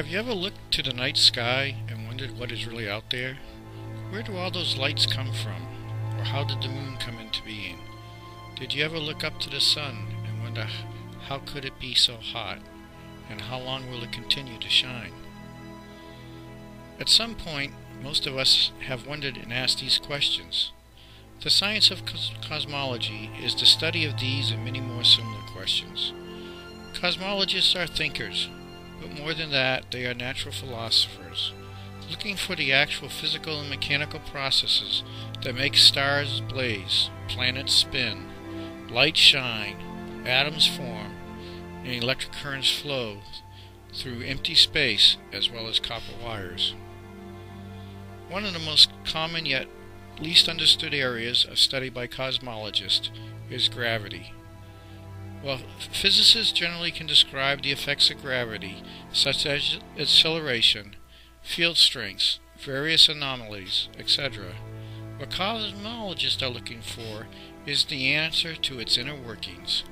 Have you ever looked to the night sky and wondered what is really out there? Where do all those lights come from? Or how did the moon come into being? Did you ever look up to the sun and wonder how could it be so hot? And how long will it continue to shine? At some point, most of us have wondered and asked these questions. The science of cosmology is the study of these and many more similar questions. Cosmologists are thinkers, but more than that, they are natural philosophers, looking for the actual physical and mechanical processes that make stars blaze, planets spin, light shine, atoms form, and electric currents flow through empty space as well as copper wires. One of the most common yet least understood areas of study by cosmologists is gravity. While physicists generally can describe the effects of gravity, such as acceleration, field strengths, various anomalies, etc., what cosmologists are looking for is the answer to its inner workings.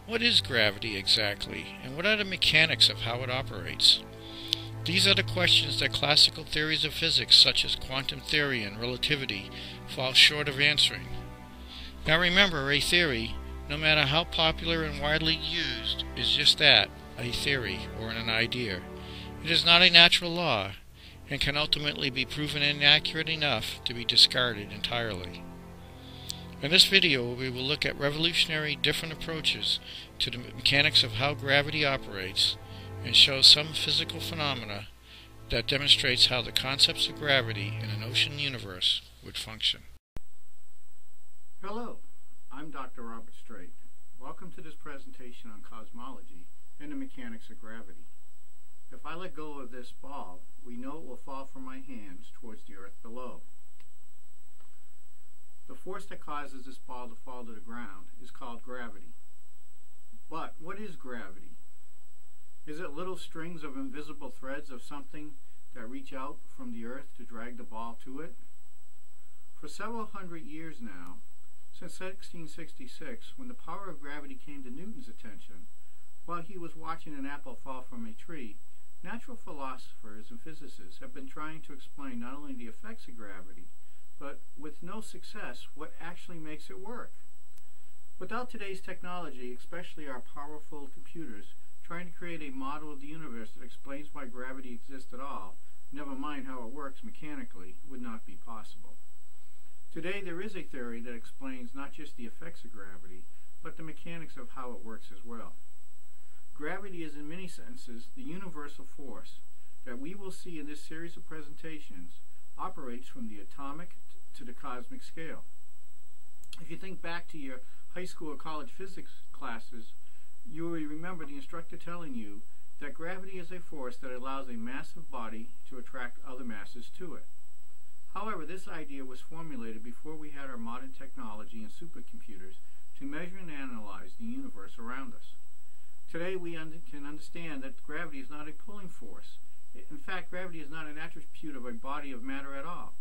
What is gravity exactly, and what are the mechanics of how it operates? These are the questions that classical theories of physics such as quantum theory and relativity fall short of answering. Now remember, a theory, no matter how popular and widely used, is just that, a theory or an idea. It is not a natural law, and can ultimately be proven inaccurate enough to be discarded entirely. In this video, we will look at revolutionary different approaches to the mechanics of how gravity operates, and show some physical phenomena that demonstrates how the concepts of gravity in an ocean universe would function. Hello, I'm Dr. Robert Strait. Welcome to this presentation on cosmology and the mechanics of gravity. If I let go of this ball, we know it will fall from my hands towards the earth below. The force that causes this ball to fall to the ground is called gravity. But what is gravity? Is it little strings of invisible threads of something that reach out from the earth to drag the ball to it? For several hundred years now, since 1666, when the power of gravity came to Newton's attention, while he was watching an apple fall from a tree, natural philosophers and physicists have been trying to explain not only the effects of gravity, but with no success, what actually makes it work. Without today's technology, especially our powerful computers, trying to create a model of the universe that explains why gravity exists at all, never mind how it works mechanically, would not be possible. Today there is a theory that explains not just the effects of gravity, but the mechanics of how it works as well. Gravity is in many senses the universal force that we will see in this series of presentations operates from the atomic to the cosmic scale. If you think back to your high school or college physics classes, you will remember the instructor telling you that gravity is a force that allows a massive body to attract other masses to it. However, this idea was formulated before we had our modern technology and supercomputers to measure and analyze the universe around us. Today we can understand that gravity is not a pulling force. In fact, gravity is not an attribute of a body of matter at all.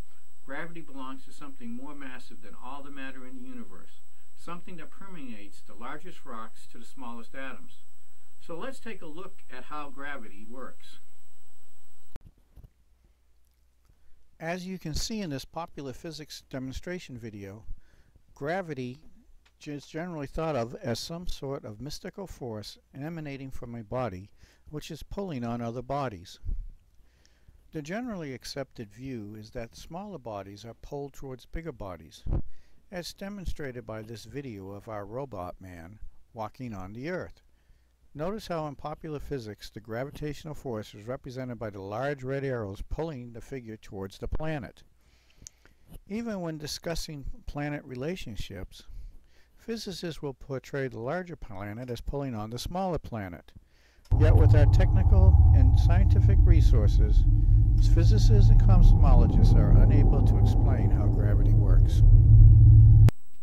Gravity belongs to something more massive than all the matter in the universe, something that permeates the largest rocks to the smallest atoms. So let's take a look at how gravity works. As you can see in this popular physics demonstration video, gravity is generally thought of as some sort of mystical force emanating from a body which is pulling on other bodies. The generally accepted view is that smaller bodies are pulled towards bigger bodies, as demonstrated by this video of our robot man walking on the Earth. Notice how in popular physics the gravitational force is represented by the large red arrows pulling the figure towards the planet. Even when discussing planet relationships, physicists will portray the larger planet as pulling on the smaller planet. Yet with our technical and scientific resources, physicists and cosmologists are unable to explain how gravity works.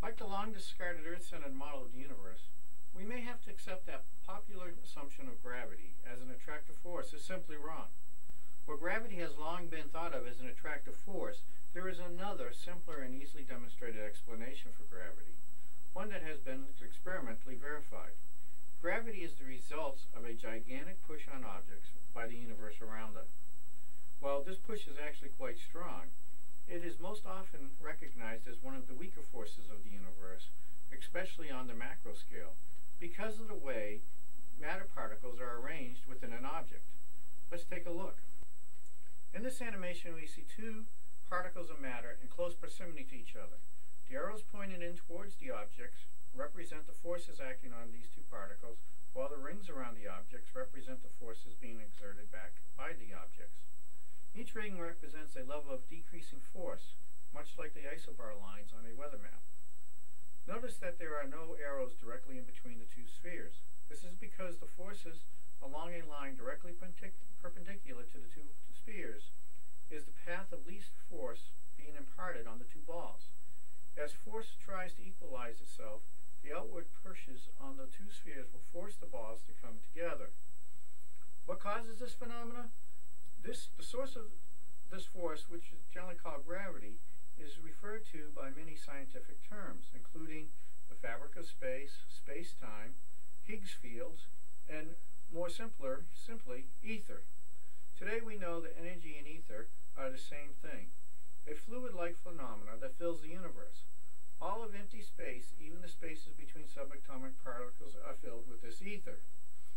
Like the long-discarded Earth-centered model of the universe, we may have to accept that popular assumption of gravity as an attractive force is simply wrong. Where gravity has long been thought of as an attractive force, there is another, simpler and easily demonstrated explanation for gravity, one that has been experimentally verified. Gravity is the result of a gigantic push on objects by the universe around us. While this push is actually quite strong, it is most often recognized as one of the weaker forces of the universe, especially on the macro scale, because of the way matter particles are arranged within an object. Let's take a look. In this animation, we see two particles of matter in close proximity to each other. The arrows pointing in towards the objects represent the forces acting on these two particles, while the rings around the objects represent the forces being exerted back by the objects. Each ring represents a level of decreasing force, much like the isobar lines on a weather map. Notice that there are no arrows directly in between the two spheres. This is because the forces along a line directly perpendicular to the two spheres is the path of least force being imparted on the two balls. As force tries to equalize itself, the outward pushes on the two spheres will force the balls to come together. What causes this phenomena? The source of this force, which is generally called gravity, is referred to by many scientific terms, including the fabric of space, space-time, Higgs fields, and more simply, ether. Today we know that energy and ether are the same thing, a fluid-like phenomena that fills the universe. All of empty space, even the spaces between subatomic particles, are filled with this ether.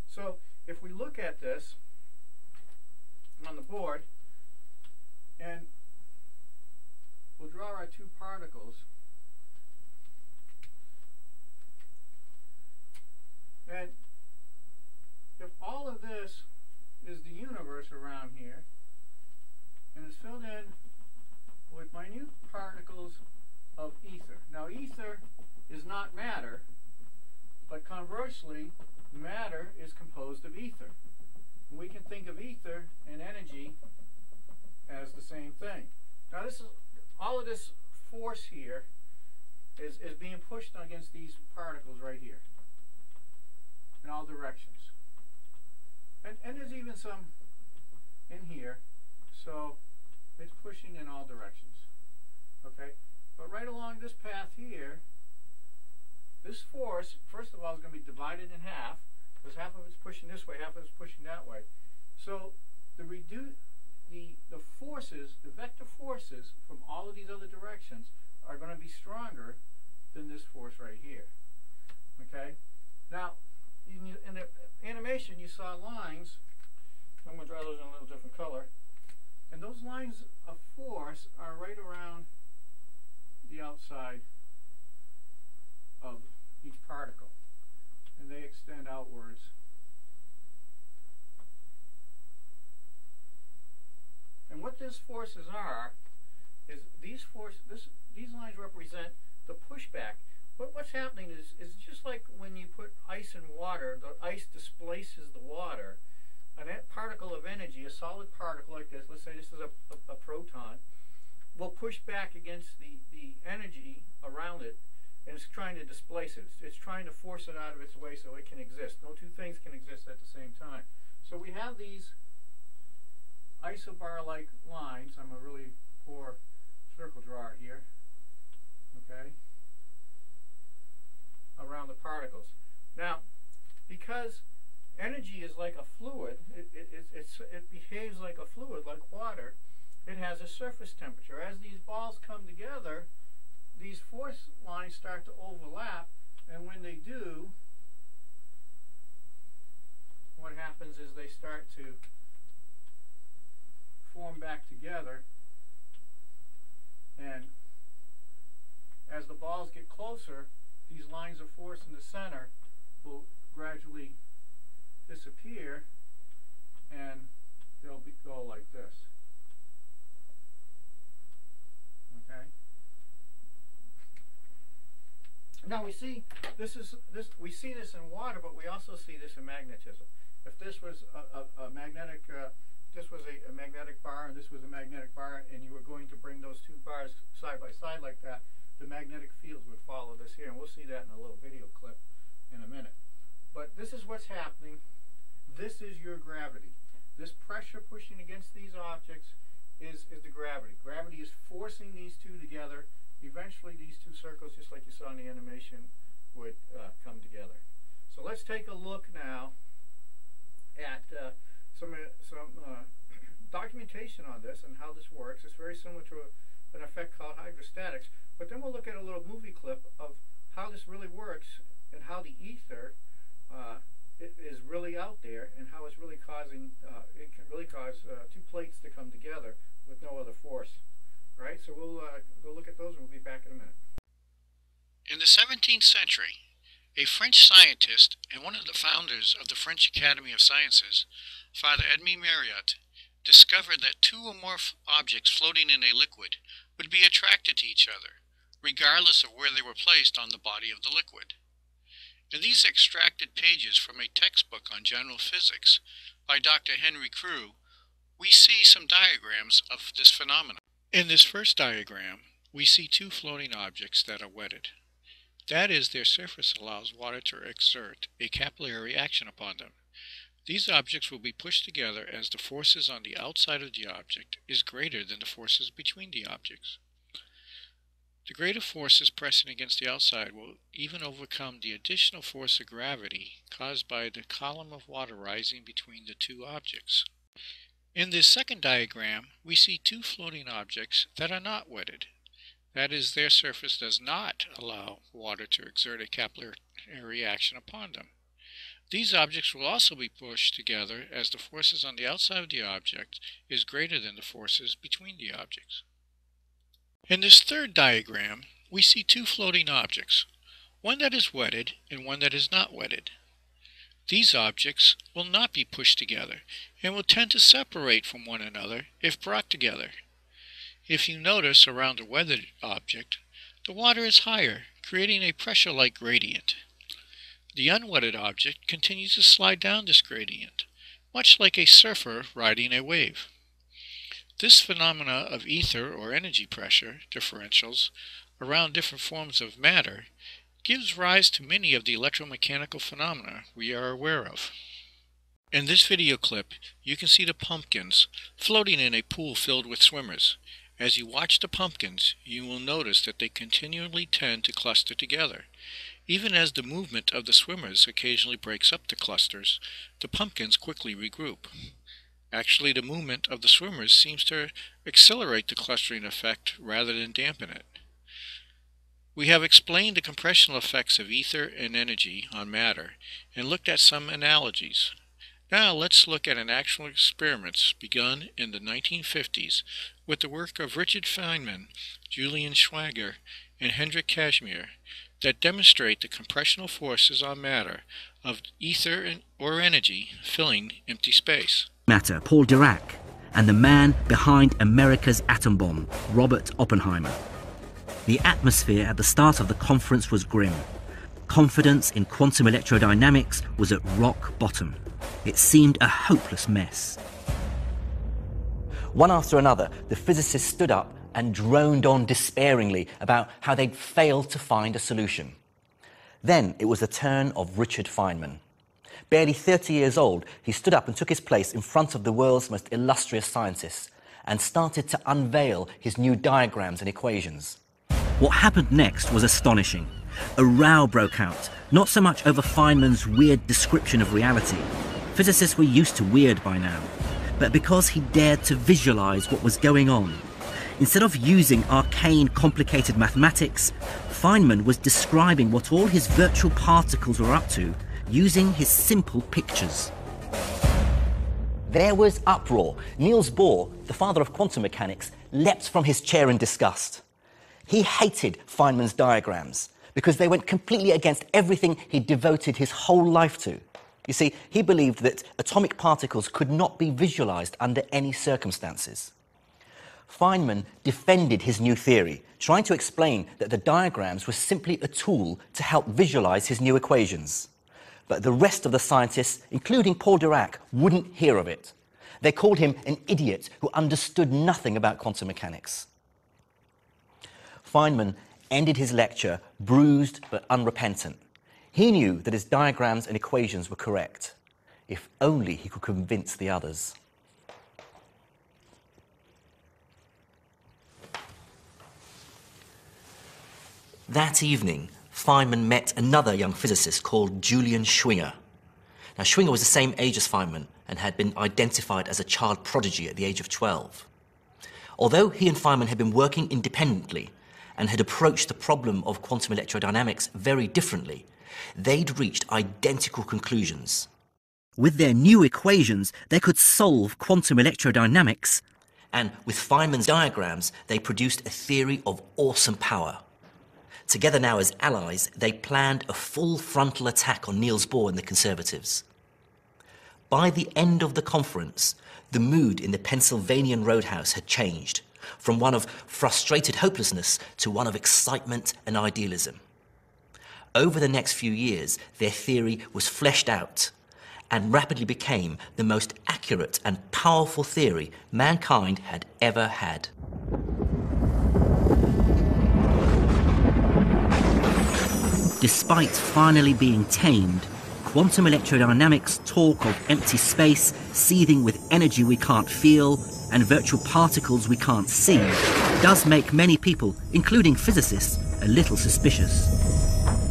So if we look at this on the board, and we'll draw our two particles, and if all of this is the universe around here, and it's filled in with minute particles of ether. Now ether is not matter, but conversely, matter is composed of ether. We can think of ether and energy as the same thing. Now this is all of this force here is being pushed against these particles right here in all directions. And there's even some in here, so it's pushing in all directions. Okay? But right along this path here, this force, first of all, is going to be divided in half, because half of it's pushing this way, half of it's pushing that way. So the forces, the vector forces from all of these other directions are going to be stronger than this force right here. Okay? Now, in the animation, you saw lines. I'm going to draw those in a little different color. And those lines of force are right around the outside of each particle. And they extend outwards. And what these forces are is these lines represent the pushback. But what's happening is just like when you put ice in water, the ice displaces the water. And that particle of energy, a solid particle like this, let's say this is a proton, will push back against the energy around it, and it's trying to displace it. It's trying to force it out of its way so it can exist. No two things can exist at the same time. So we have these isobar-like lines. I'm a really poor circle drawer here. Okay? Around the particles. Now, because energy is like a fluid, it behaves like a fluid, like water, it has a surface temperature. As these balls come together, these force lines start to overlap, and when they do, what happens is they start to form back together, and as the balls get closer, these lines of force in the center will gradually disappear, and they'll go like this. Okay. Now we see we see this in water, but we also see this in magnetism. If this was a magnetic bar and this was a magnetic bar, and you were going to bring those two bars side by side like that, the magnetic fields would follow this here, and we'll see that in a little video clip in a minute. But this is what's happening. This is your gravity. This pressure pushing against these objects is the gravity. Gravity is forcing these two together. Eventually these two circles, just like you saw in the animation, would come together. So let's take a look now at some documentation on this and how this works. It's very similar to an effect called hydrostatics. But then we'll look at a little movie clip of how this really works and how the ether is really out there and how it's really causing, it can really cause two plates to come together with no other force. All right, so we'll go look at those and we'll be back in a minute. In the 17th century, a French scientist and one of the founders of the French Academy of Sciences, Father Edmé Marriott, discovered that two or more objects floating in a liquid would be attracted to each other, regardless of where they were placed on the body of the liquid. In these extracted pages from a textbook on general physics by Dr. Henry Crew, we see some diagrams of this phenomenon. In this first diagram, we see two floating objects that are wetted. That is, their surface allows water to exert a capillary action upon them. These objects will be pushed together as the forces on the outside of the object is greater than the forces between the objects. The greater forces pressing against the outside will even overcome the additional force of gravity caused by the column of water rising between the two objects. In this second diagram, we see two floating objects that are not wetted. That is, their surface does not allow water to exert a capillary action upon them. These objects will also be pushed together as the forces on the outside of the object is greater than the forces between the objects. In this third diagram, we see two floating objects, one that is wetted and one that is not wetted. These objects will not be pushed together and will tend to separate from one another if brought together. If you notice around a wetted object, the water is higher, creating a pressure-like gradient. The unwetted object continues to slide down this gradient, much like a surfer riding a wave. This phenomena of ether or energy pressure differentials around different forms of matter gives rise to many of the electromechanical phenomena we are aware of. In this video clip, you can see the pumpkins floating in a pool filled with swimmers. As you watch the pumpkins, you will notice that they continually tend to cluster together. Even as the movement of the swimmers occasionally breaks up the clusters, the pumpkins quickly regroup. Actually, the movement of the swimmers seems to accelerate the clustering effect rather than dampen it. We have explained the compressional effects of ether and energy on matter and looked at some analogies. Now let's look at an actual experiments begun in the 1950s with the work of Richard Feynman, Julian Schwager, and Hendrik Casimir that demonstrate the compressional forces on matter of ether or energy filling empty space. Matter, Paul Dirac, and the man behind America's atom bomb, Robert Oppenheimer. The atmosphere at the start of the conference was grim. Confidence in quantum electrodynamics was at rock bottom. It seemed a hopeless mess. One after another, the physicists stood up and droned on despairingly about how they'd failed to find a solution. Then it was the turn of Richard Feynman. Barely 30 years old, he stood up and took his place in front of the world's most illustrious scientists and started to unveil his new diagrams and equations. What happened next was astonishing. A row broke out, not so much over Feynman's weird description of reality. Physicists were used to weird by now, but because he dared to visualize what was going on. Instead of using arcane, complicated mathematics, Feynman was describing what all his virtual particles were up to using his simple pictures. There was uproar. Niels Bohr, the father of quantum mechanics, leapt from his chair in disgust. He hated Feynman's diagrams because they went completely against everything he'd devoted his whole life to. You see, he believed that atomic particles could not be visualized under any circumstances. Feynman defended his new theory, trying to explain that the diagrams were simply a tool to help visualize his new equations. But the rest of the scientists, including Paul Dirac, wouldn't hear of it. They called him an idiot who understood nothing about quantum mechanics. Feynman ended his lecture bruised but unrepentant. He knew that his diagrams and equations were correct, if only he could convince the others. That evening, Feynman met another young physicist called Julian Schwinger. Now, Schwinger was the same age as Feynman and had been identified as a child prodigy at the age of 12. Although he and Feynman had been working independently and had approached the problem of quantum electrodynamics very differently, they'd reached identical conclusions. With their new equations, they could solve quantum electrodynamics, and with Feynman's diagrams, they produced a theory of awesome power. Together now as allies, they planned a full frontal attack on Niels Bohr and the conservatives. By the end of the conference, the mood in the Pennsylvanian roadhouse had changed from one of frustrated hopelessness to one of excitement and idealism. Over the next few years, their theory was fleshed out and rapidly became the most accurate and powerful theory mankind had ever had. Despite finally being tamed, quantum electrodynamics' talk of empty space seething with energy we can't feel and virtual particles we can't see does make many people, including physicists, a little suspicious.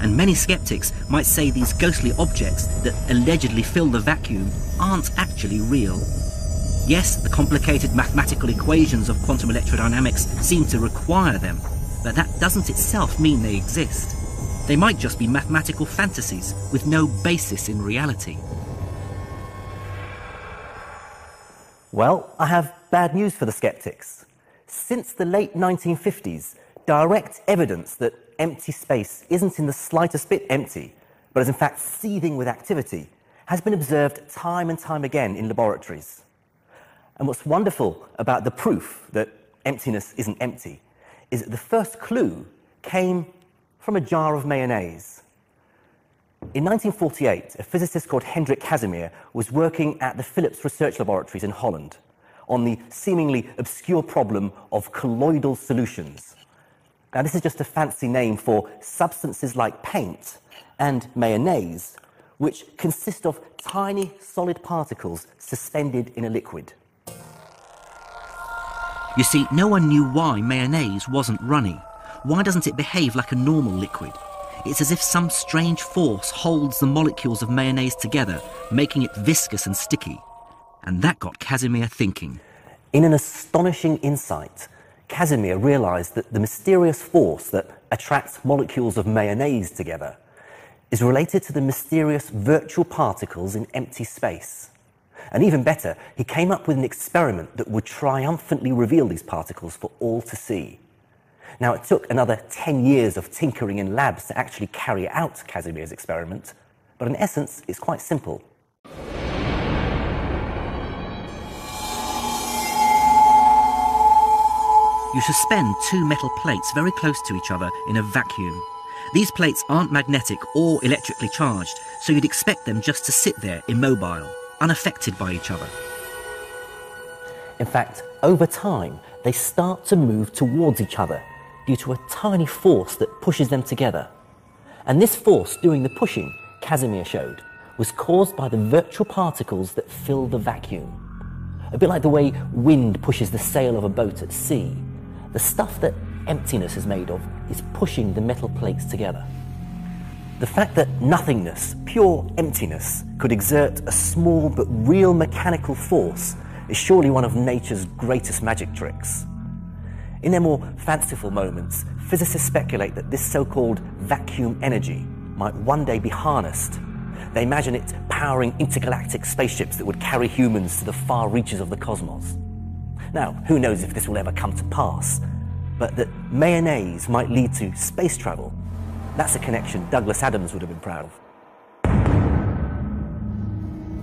And many skeptics might say these ghostly objects that allegedly fill the vacuum aren't actually real. Yes, the complicated mathematical equations of quantum electrodynamics seem to require them, but that doesn't itself mean they exist. They might just be mathematical fantasies with no basis in reality. Well, I have bad news for the skeptics. Since the late 1950s, direct evidence that empty space isn't in the slightest bit empty, but is in fact seething with activity, has been observed time and time again in laboratories. And what's wonderful about the proof that emptiness isn't empty is that the first clue came from a jar of mayonnaise. In 1948, a physicist called Casimir was working at the Philips Research Laboratories in Holland on the seemingly obscure problem of colloidal solutions. Now, this is just a fancy name for substances like paint and mayonnaise, which consist of tiny solid particles suspended in a liquid. You see, no one knew why mayonnaise wasn't runny. Why doesn't it behave like a normal liquid? It's as if some strange force holds the molecules of mayonnaise together, making it viscous and sticky. And that got Casimir thinking. In an astonishing insight, Casimir realized that the mysterious force that attracts molecules of mayonnaise together is related to the mysterious virtual particles in empty space. And even better, he came up with an experiment that would triumphantly reveal these particles for all to see. Now, it took another 10 years of tinkering in labs to actually carry out Casimir's experiment, but in essence, it's quite simple. You suspend two metal plates very close to each other in a vacuum. These plates aren't magnetic or electrically charged, so you'd expect them just to sit there immobile, unaffected by each other. In fact, over time, they start to move towards each other due to a tiny force that pushes them together. And this force doing the pushing, Casimir showed, was caused by the virtual particles that fill the vacuum. A bit like the way wind pushes the sail of a boat at sea. The stuff that emptiness is made of is pushing the metal plates together. The fact that nothingness, pure emptiness, could exert a small but real mechanical force is surely one of nature's greatest magic tricks. In their more fanciful moments, physicists speculate that this so-called vacuum energy might one day be harnessed. They imagine it powering intergalactic spaceships that would carry humans to the far reaches of the cosmos. Now, who knows if this will ever come to pass, but that mayonnaise might lead to space travel, that's a connection Douglas Adams would have been proud of.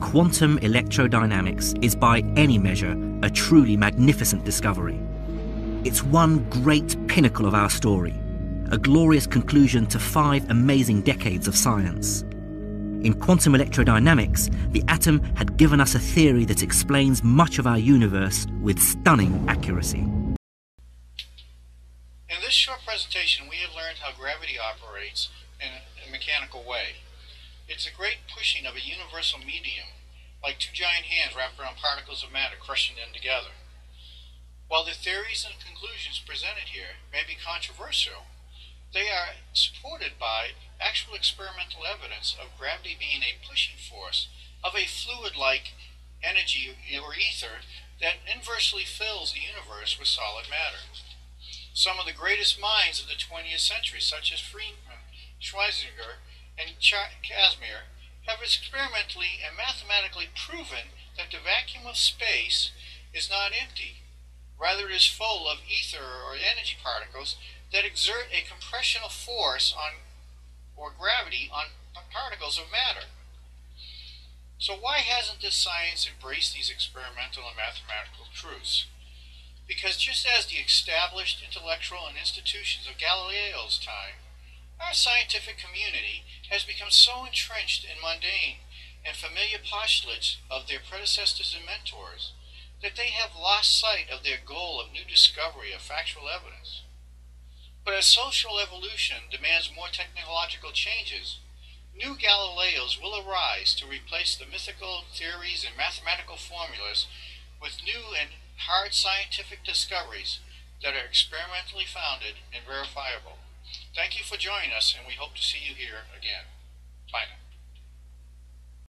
Quantum electrodynamics is by any measure a truly magnificent discovery. It's one great pinnacle of our story, a glorious conclusion to 5 amazing decades of science. In quantum electrodynamics, the atom had given us a theory that explains much of our universe with stunning accuracy. In this short presentation, we have learned how gravity operates in a mechanical way. It's a great pushing of a universal medium, like 2 giant hands wrapped around particles of matter, crushing them together. While the theories and conclusions presented here may be controversial, They are supported by actual experimental evidence of gravity being a pushing force of a fluid-like energy or ether that inversely fills the universe with solid matter. Some of the greatest minds of the 20th century, such as Friedman, Schweizinger, and Casimir, have experimentally and mathematically proven that the vacuum of space is not empty. Rather, it is full of ether or energy particles that exert a compressional force on, or gravity on, particles of matter. So why hasn't this science embraced these experimental and mathematical truths? Because just as the established intellectual and institutions of Galileo's time, our scientific community has become so entrenched in mundane and familiar postulates of their predecessors and mentors that they have lost sight of their goal of new discovery of factual evidence. But as social evolution demands more technological changes, new Galileos will arise to replace the mythical theories and mathematical formulas with new and hard scientific discoveries that are experimentally founded and verifiable. Thank you for joining us, and we hope to see you here again. Bye now.